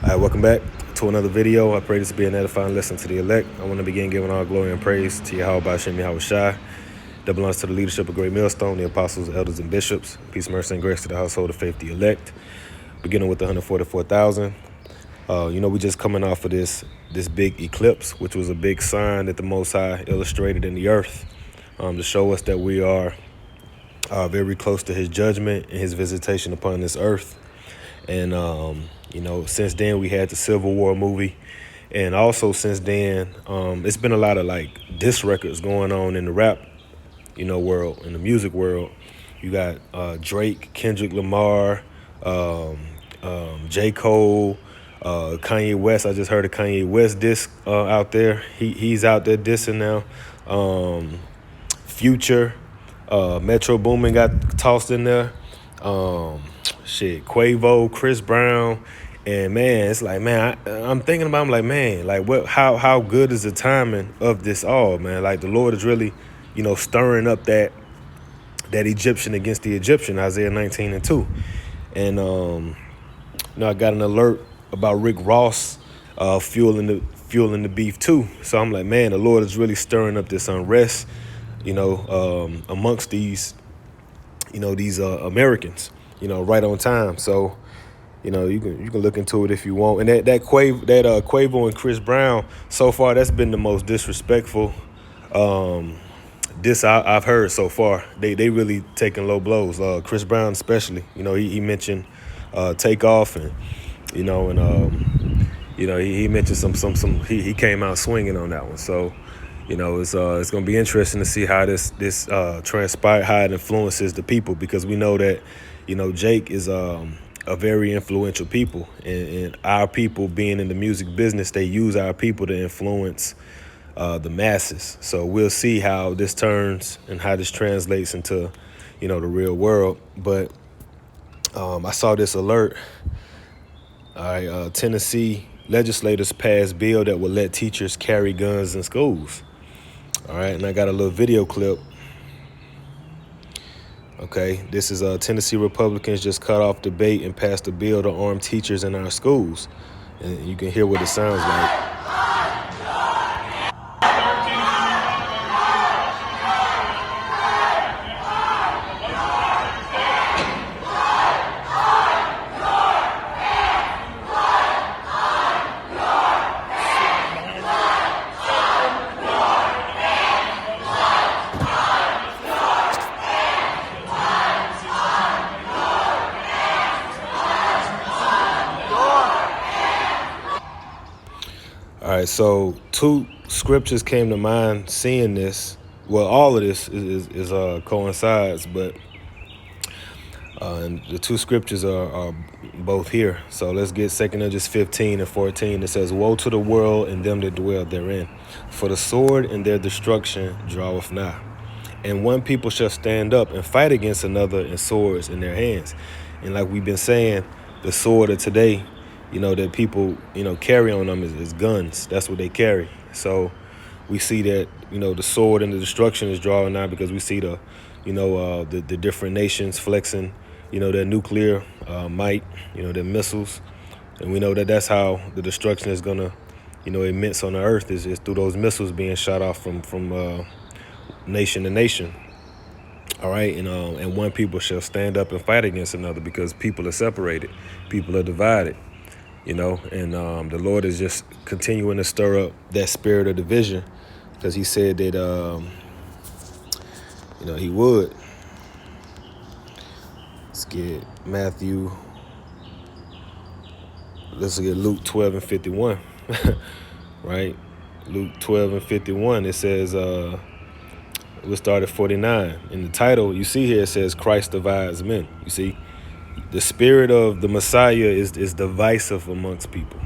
All right, welcome back to another video. I pray this be an edifying lesson to the elect. I want to begin giving all glory and praise to Yahweh Hashem Yahweh Shai. That belongs to the leadership of Great Millstone, the apostles, elders, and bishops. Peace, mercy, and grace to the household of faith, the elect. Beginning with the 144,000. We just coming off of this big eclipse, which was a big sign that the Most High illustrated in the earth to show us that we are very close to His judgment and His visitation upon this earth. And since then we had the Civil War movie, and also since then it's been a lot of like diss records going on in the rap world, in the music world. You got Drake, Kendrick Lamar, J. Cole, Kanye West. I just heard a Kanye West diss out there. He's out there dissing now. Future, Metro Boomin got tossed in there. Quavo, Chris Brown, and man, it's like, man, I'm thinking about, I'm like, man, like how good is the timing of this all, man? Like the Lord is really, stirring up that Egyptian against the Egyptian, Isaiah 19:2. And I got an alert about Rick Ross fueling the beef too. So I'm like, man, the Lord is really stirring up this unrest, amongst these Americans, right on time. So, you can look into it if you want. And that Quavo and Chris Brown, so far, that's been the most disrespectful diss I've heard so far. They really taking low blows. Chris Brown especially, he mentioned Takeoff, and he mentioned he came out swinging on that one. So, it's going to be interesting to see how this transpired, how it influences the people, because we know that, Jake is a very influential people, and our people being in the music business, they use our people to influence the masses. So we'll see how this turns and how this translates into, the real world. But I saw this alert. All right, Tennessee legislators passed bill that will let teachers carry guns in schools. All right, and I got a little video clip. Okay, this is Tennessee Republicans just cut off debate and passed a bill to arm teachers in our schools. And you can hear what it sounds like. All right, so two scriptures came to mind seeing this. Well, all of this is coincides, but and the two scriptures are both here. So let's get 2 Corinthians 15:14. It says, "Woe to the world and them that dwell therein, for the sword and their destruction draweth nigh. And one people shall stand up and fight against another, and swords in their hands." And like we've been saying, the sword of today, that people, carry on them is guns. That's what they carry. So we see that, the sword and the destruction is drawing now, because we see the different nations flexing, their nuclear might, their missiles. And we know that that's how the destruction is going to, immense on the earth is through those missiles being shot off from nation to nation. All right. And one people shall stand up and fight against another, because people are separated. People are divided. And the Lord is just continuing to stir up that spirit of division, because He said that, He would. Let's get Matthew. Let's get Luke 12:51, right? Luke 12:51. It says, we'll start at 49. In the title, you see here, it says, "Christ divides men." You see? The spirit of the Messiah is divisive amongst people.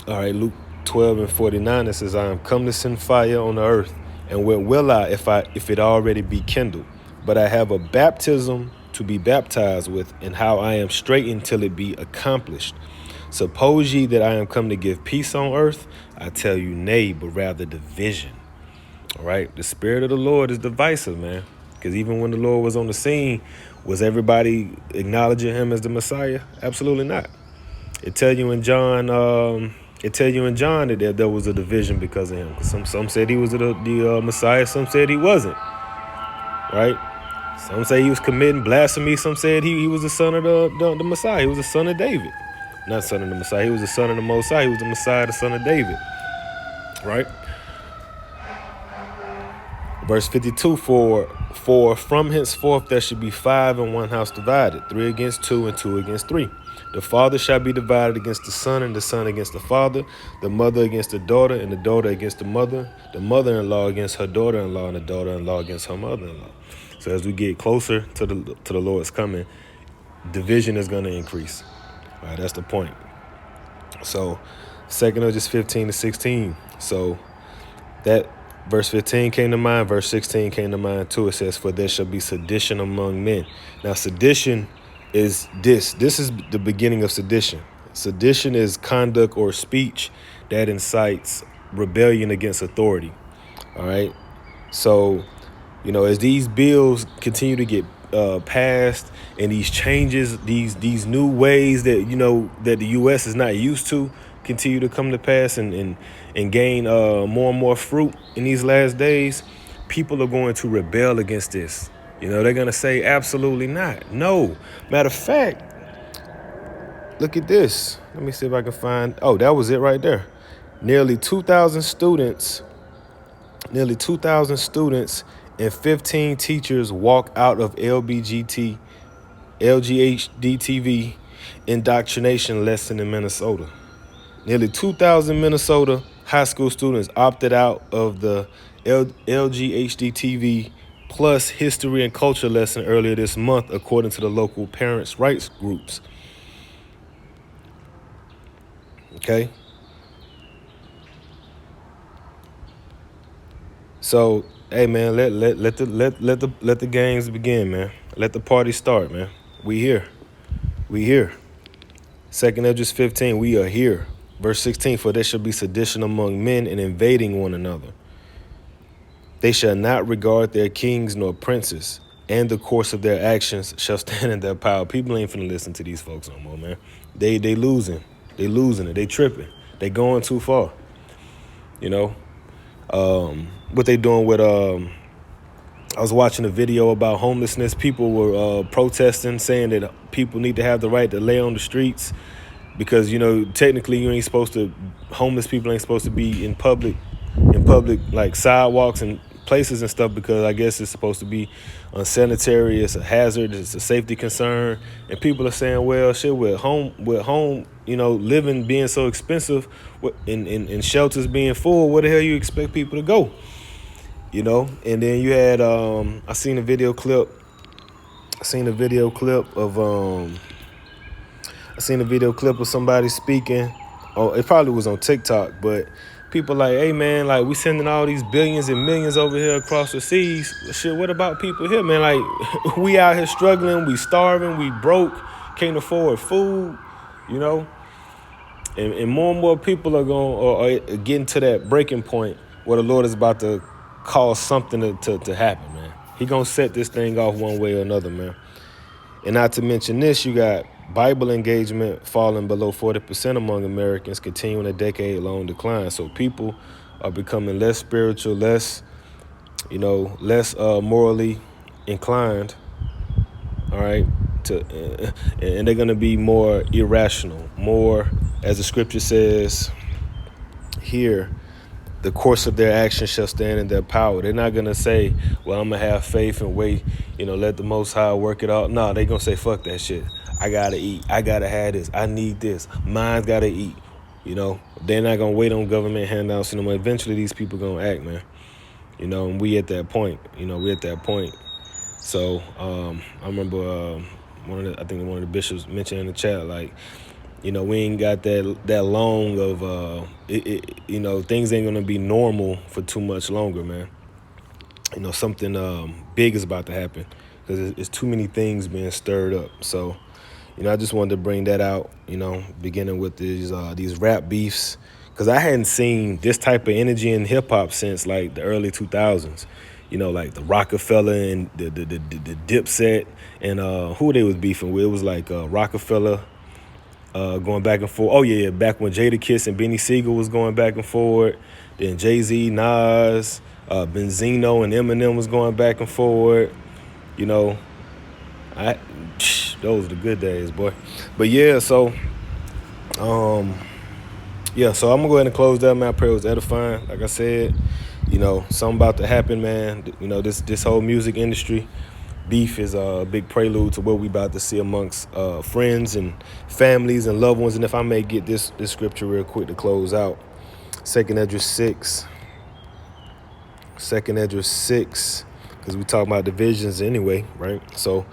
All right, Luke 12:49, it says, "I am come to send fire on the earth, and where will I if it already be kindled? But I have a baptism to be baptized with, and how I am straitened till it be accomplished. Suppose ye that I am come to give peace on earth? I tell you, nay, but rather division." All right, the spirit of the Lord is divisive, man. Because even when the Lord was on the scene, was everybody acknowledging Him as the Messiah? Absolutely not. It tell you in John. It tell you in John that there was a division because of him. Some said he was the Messiah. Some said he wasn't. Right. Some say he was committing blasphemy. Some said he was the son of the Messiah. He was the son of David. Not son of the Messiah. He was the son of the Most High. He was the Messiah, the son of David. Right. Verse 52, for from henceforth there should be 5 in one house divided, 3 against 2 and 2 against 3. The father shall be divided against the son, and the son against the father, the mother against the daughter, and the daughter against the mother-in-law against her daughter-in-law, and the daughter-in-law against her mother-in-law. So as we get closer to the Lord's coming, division is going to increase. All right, that's the point. So 2 Corinthians 15 to 16. So that verse 15 came to mind. Verse 16 came to mind too. It says, for there shall be sedition among men. Now, sedition is this. This is the beginning of sedition. Sedition is conduct or speech that incites rebellion against authority. All right. So, as these bills continue to get passed, and these changes, these new ways that that the U.S. is not used to continue to come to pass and gain more and more fruit in these last days, people are going to rebel against this. They're going to say absolutely not. No. Matter of fact, look at this. Let me see if I can find. Oh, that was it right there. Nearly 2,000 students and 15 teachers walk out of LGHDTV indoctrination lesson in Minnesota. Nearly 2,000 Minnesota high school students opted out of the LGHDTV plus history and culture lesson earlier this month, according to the local parents' rights groups. Okay. So, hey man, let the games begin, man. Let the party start, man. We here. 2 Esdras 15, we are here. Verse 16, for there shall be sedition among men and invading one another. They shall not regard their kings nor princes, and the course of their actions shall stand in their power. People ain't finna listen to these folks no more, man. They losing. They losing it. They tripping. They going too far. What they doing with I was watching a video about homelessness. People were protesting, saying that people need to have the right to lay on the streets because, technically you ain't supposed to, homeless people ain't supposed to be in public like sidewalks and places and stuff, because I guess it's supposed to be unsanitary. It's a hazard. It's a safety concern. And people are saying, well, shit, with home, living being so expensive, and shelters being full, where the hell you expect people to go? And then you had I seen a video clip of somebody speaking. Oh, it probably was on TikTok, but people like, hey man, like we sending all these billions and millions over here across the seas. Shit, what about people here, man? Like we out here struggling, we starving, we broke, can't afford food, and more people are going or getting to that breaking point where the Lord is about to cause something to happen, man. He gonna set this thing off one way or another, man. And not to mention this, you got Bible engagement falling below 40% among Americans, continuing a decade-long decline. So people are becoming less spiritual, less morally inclined. All right, and they're gonna be more irrational, more, as the scripture says here, the course of their actions shall stand in their power. They're not going to say, well, I'm going to have faith and wait, let the Most High work it out. No, they're going to say, fuck that shit. I got to eat. I got to have this. I need this. Mine's got to eat. They're not going to wait on government handouts. Eventually these people going to act, man. And we at that point. So I remember one of the bishops mentioned in the chat, like, we ain't got that long of things ain't gonna be normal for too much longer, man. Something big is about to happen because it's too many things being stirred up. So, I just wanted to bring that out. Beginning with these rap beefs, because I hadn't seen this type of energy in hip hop since like the early 2000s. Like the Rockefeller and the Dipset and who they was beefing with. It was like Rockefeller going back and forth. Oh yeah, back when Jadakiss and Benny Siegel was going back and forth. Then Jay-Z, Nas, Benzino and Eminem was going back and forth. You know, those are the good days, boy. But yeah, so so I'm gonna go ahead and close that, man. I pray it was edifying. Like I said, something about to happen, man. This whole music industry beef is a big prelude to what we about to see amongst friends and families and loved ones. And if I may get this scripture real quick to close out, 2 Esdras 6, because we talk about divisions anyway, right? So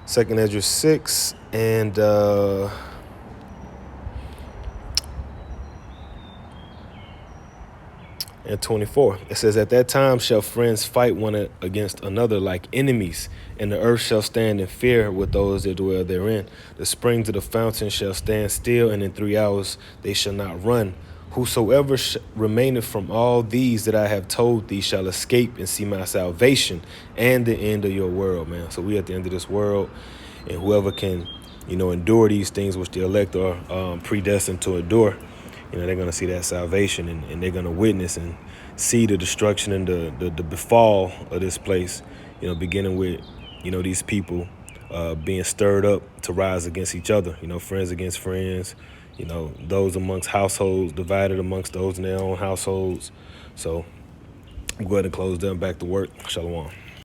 2 Esdras 6 and 24. It says, at that time shall friends fight one against another like enemies, and the earth shall stand in fear with those that dwell therein. The springs of the fountain shall stand still, and in 3 hours they shall not run. Whosoever remaineth from all these that I have told thee shall escape and see my salvation and the end of your world, man. So we at the end of this world, and whoever can, endure these things which the elect are predestined to endure, they're going to see that salvation, and they're going to witness and see the destruction and the befall of this place, beginning with, these people being stirred up to rise against each other, friends against friends, those amongst households divided amongst those in their own households. So I'm going to close them back to work. Shalom.